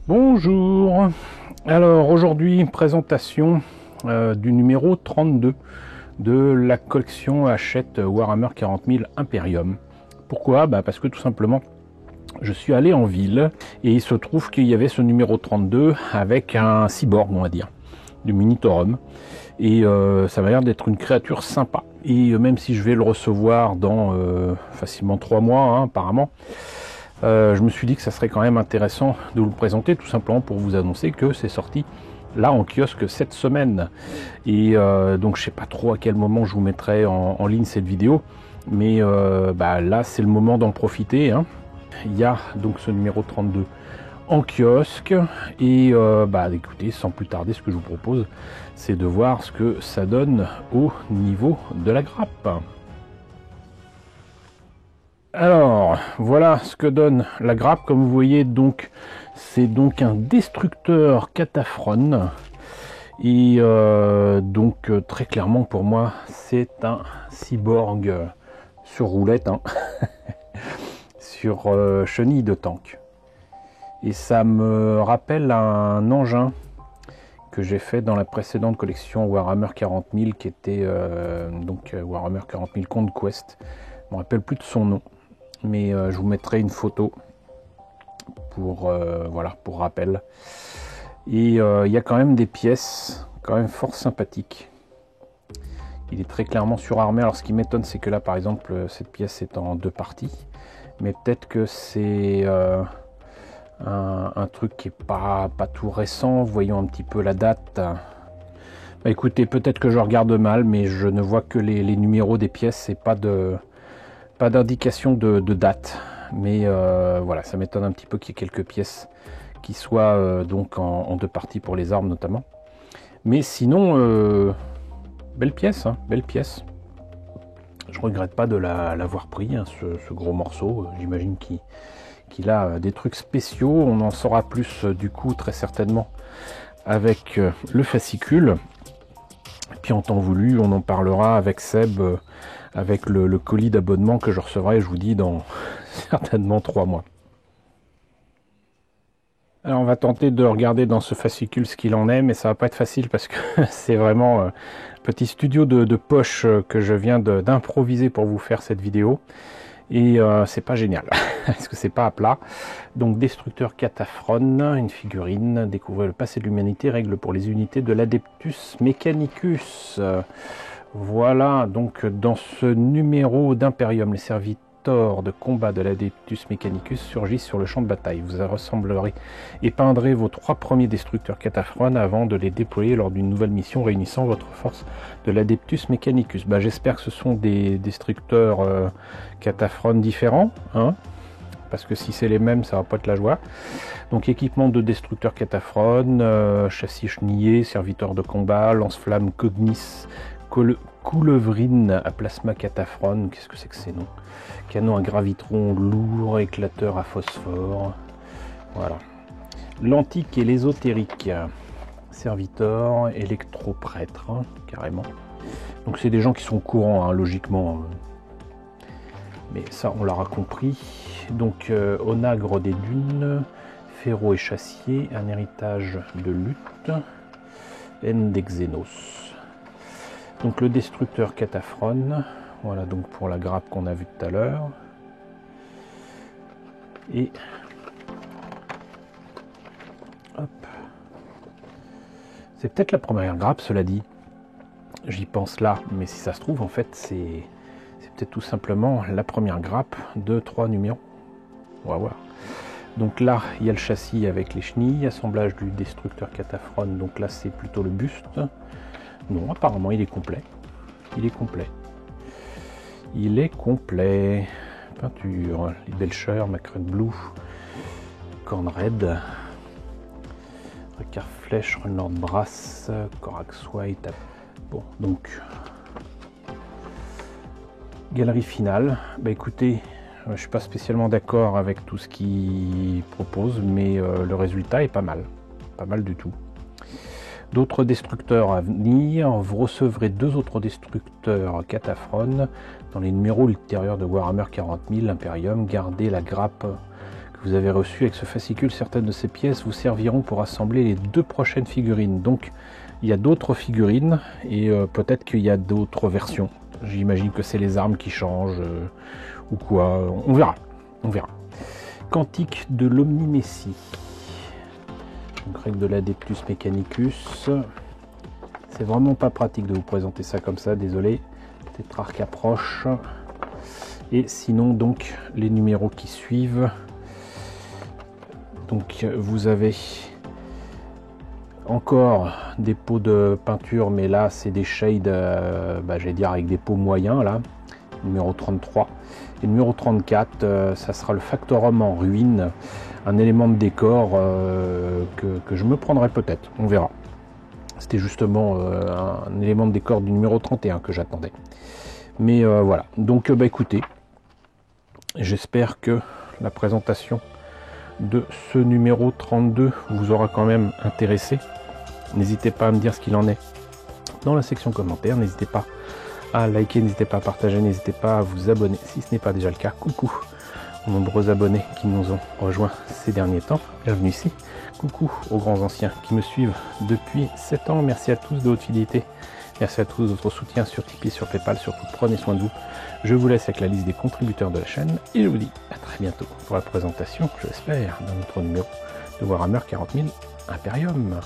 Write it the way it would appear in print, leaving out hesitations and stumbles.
Bonjour. Alors aujourd'hui, présentation du numéro 32 de la collection Hachette Warhammer 40 000 Imperium. Pourquoi? Parce que tout simplement, je suis allé en ville et il se trouve qu'il y avait ce numéro 32 avec un cyborg, on va dire, du Minitorum. Et ça m'a l'air d'être une créature sympa. Et même si je vais le recevoir dans facilement 3 mois, hein, apparemment, je me suis dit que ça serait quand même intéressant de vous le présenter, tout simplement pour vous annoncer que c'est sorti là en kiosque cette semaine. Et donc je sais pas trop à quel moment je vous mettrai en ligne cette vidéo, mais là c'est le moment d'en profiter, hein. Il y a donc ce numéro 32 en kiosque et écoutez, sans plus tarder, ce que je vous propose, c'est de voir ce que ça donne au niveau de la grappe. Alors, voilà ce que donne la grappe. Comme vous voyez, donc c'est donc un destructeur Cataphrone. Et donc très clairement pour moi, c'est un cyborg sur roulette, hein, sur chenille de tank. Et ça me rappelle un engin que j'ai fait dans la précédente collection Warhammer 40 000, qui était Warhammer 40 000 Conquest. Je me rappelle plus de son nom, mais je vous mettrai une photo pour pour rappel. Et il y a quand même des pièces quand même fort sympathiques. Il est très clairement surarmé. Alors ce qui m'étonne, c'est que là par exemple cette pièce est en 2 parties, mais peut-être que c'est un truc qui est pas tout récent. Voyons un petit peu la date. Écoutez, peut-être que je regarde mal, mais je ne vois que les numéros des pièces et pas d'indication de date. Mais voilà, ça m'étonne un petit peu qu'il y ait quelques pièces qui soient donc en 2 parties pour les armes notamment. Mais sinon, belle pièce, hein, belle pièce. Je regrette pas de l'avoir pris, hein, ce gros morceau. J'imagine qu'il a des trucs spéciaux. On en saura plus du coup très certainement avec le fascicule. Et puis en temps voulu, on en parlera avec Seb, avec le colis d'abonnement que je recevrai, je vous dis, dans certainement 3 mois. Alors on va tenter de regarder dans ce fascicule ce qu'il en est, mais ça va pas être facile parce que c'est vraiment un petit studio de poche que je viens d'improviser pour vous faire cette vidéo. Et c'est pas génial, parce que c'est pas à plat. Donc destructeur Cataphrone, une figurine, découvrir le passé de l'humanité, règle pour les unités de l'Adeptus Mechanicus. Voilà, donc dans ce numéro d'Imperium, les serviteurs de combat de l'Adeptus Mechanicus surgissent sur le champ de bataille. Vous ressemblerez et peindrez vos 3 premiers destructeurs Cataphrone avant de les déployer lors d'une nouvelle mission réunissant votre force de l'Adeptus Mechanicus. J'espère que ce sont des destructeurs Cataphrone différents, hein, parce que si c'est les mêmes, ça va pas être la joie. Donc équipement de destructeur Cataphrone, châssis chenillé, serviteur de combat, lance-flamme Cognis, coulevrine à plasma Cataphrone, qu'est-ce que c'est que ces noms? Canon à gravitron lourd, éclateur à phosphore. Voilà. L'antique et l'ésotérique. Serviteur, électroprêtre, hein, carrément. Donc c'est des gens qui sont courants, hein, logiquement. Mais ça, on l'aura compris. Donc onagre des dunes, ferro et chassier, un héritage de lutte, haine des Xénos. Donc le destructeur Cataphrone. Voilà donc pour la grappe qu'on a vue tout à l'heure. Et hop. C'est peut-être la première grappe, cela dit. J'y pense là, mais si ça se trouve, en fait, c'est peut-être tout simplement la première grappe de 3 numéros. On va voir. Donc là, il y a le châssis avec les chenilles, assemblage du destructeur Cataphrone. Donc là, c'est plutôt le buste. Non, apparemment, il est complet. Il est complet. Il est complet. Peinture, les Belcher, Macred Blue, Cornred, Recard Flèche, Renord Brass, Corax White. Bon, donc, galerie finale. Écoutez, je suis pas spécialement d'accord avec tout ce qu'il propose, mais le résultat est pas mal du tout. D'autres destructeurs à venir. Vous recevrez 2 autres destructeurs Cataphrone dans les numéros ultérieurs de Warhammer 40 000 Imperium. Gardez la grappe que vous avez reçu avec ce fascicule. Certaines de ces pièces vous serviront pour assembler les 2 prochaines figurines. Donc il y a d'autres figurines et peut-être qu'il y a d'autres versions. J'imagine que c'est les armes qui changent ou quoi. On verra. On verra. Cantique de l'Omnimécie. Donc règle de l'Adeptus Mechanicus. C'est vraiment pas pratique de vous présenter ça comme ça, désolé. Tétrarque approche. Et sinon donc les numéros qui suivent. Donc vous avez encore des pots de peinture, mais là c'est des shades, j'allais dire avec des pots moyens là. Numéro 33. Et numéro 34, ça sera le Factorum en ruine. Un élément de décor que je me prendrai peut-être, on verra. C'était justement un élément de décor du numéro 31 que j'attendais. Mais voilà, donc écoutez, j'espère que la présentation de ce numéro 32 vous aura quand même intéressé. N'hésitez pas à me dire ce qu'il en est dans la section commentaires, n'hésitez pas à liker, n'hésitez pas à partager, n'hésitez pas à vous abonner si ce n'est pas déjà le cas. Coucou aux nombreux abonnés qui nous ont rejoints ces derniers temps, bienvenue ici. Coucou aux grands anciens qui me suivent depuis 7 ans, merci à tous de votre fidélité, merci à tous de votre soutien sur Tipeee, sur Paypal, surtout prenez soin de vous. Je vous laisse avec la liste des contributeurs de la chaîne et je vous dis à très bientôt pour la présentation, je l'espère, d'un autre numéro de Warhammer 40 000 Imperium.